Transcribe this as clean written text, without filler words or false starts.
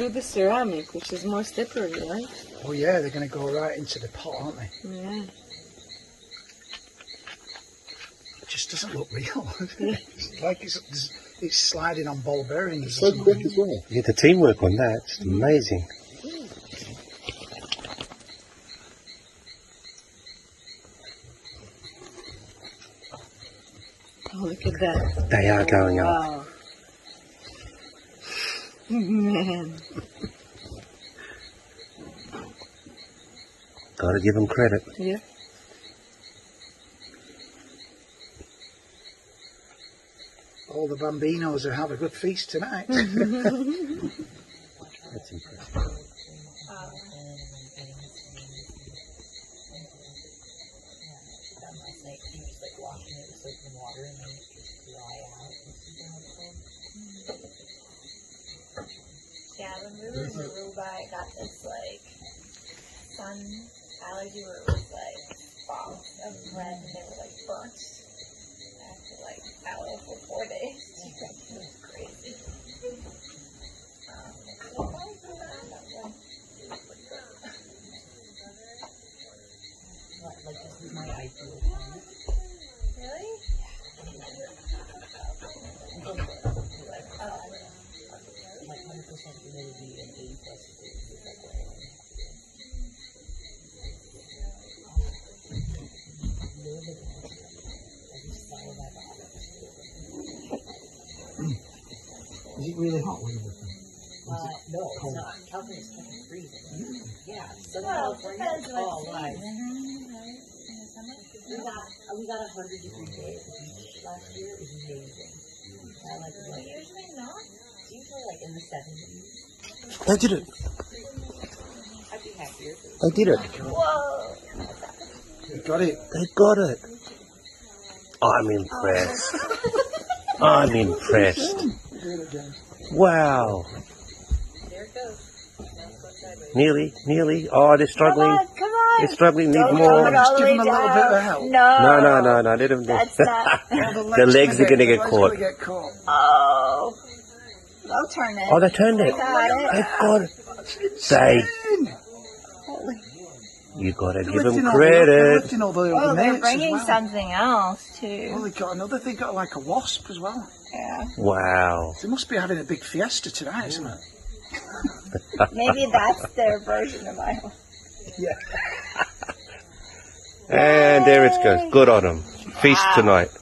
through the ceramic, which is more slippery, right? Oh yeah, they're going to go right into the pot, aren't they? Yeah. It just doesn't look real. It's like it's sliding on ball bearings. It's so quick as well. Yeah, the teamwork on that, it's amazing. Oh, look at that. They are going up. Wow. Man. Gotta give them credit. Yeah. All the bambinos will have a good feast tonight. That's impressive. Yeah, when we were in Aruba, I got this like sun allergy where it was like spots of red and they were like burnt. I had to like aloe for 4 days. It was crazy. Like this is my ideal. Really? Like 100% humidity and 80 plus degrees. Is it really hot? No, it's not. California's fucking freezing. Yeah, Southern California is all live. We got 100-degree day at the beach last year. It was amazing. I like it. Usually not. It's usually like in the 70s. They did it. I'd be happier. They did it. Whoa. You got it. They got it. I'm impressed. I'm impressed. Do it again. Wow. There it goes. Nearly. Oh, they're struggling. Come on. They're struggling. Need Don't more. go Just all the give way them a little bit of help. No. No. Let them do. That's not. The legs are gonna get caught. Oh. They'll turn it. Oh, they turned it. They got it. They got it. They. You gotta give them credit. Oh, they're bringing something else too. Oh, they got another. They got like a wasp as well. Yeah. Wow. They must be having a big fiesta tonight, isn't it? Maybe that's their version of my home. Yeah. And there it goes. Good on them. Feast tonight.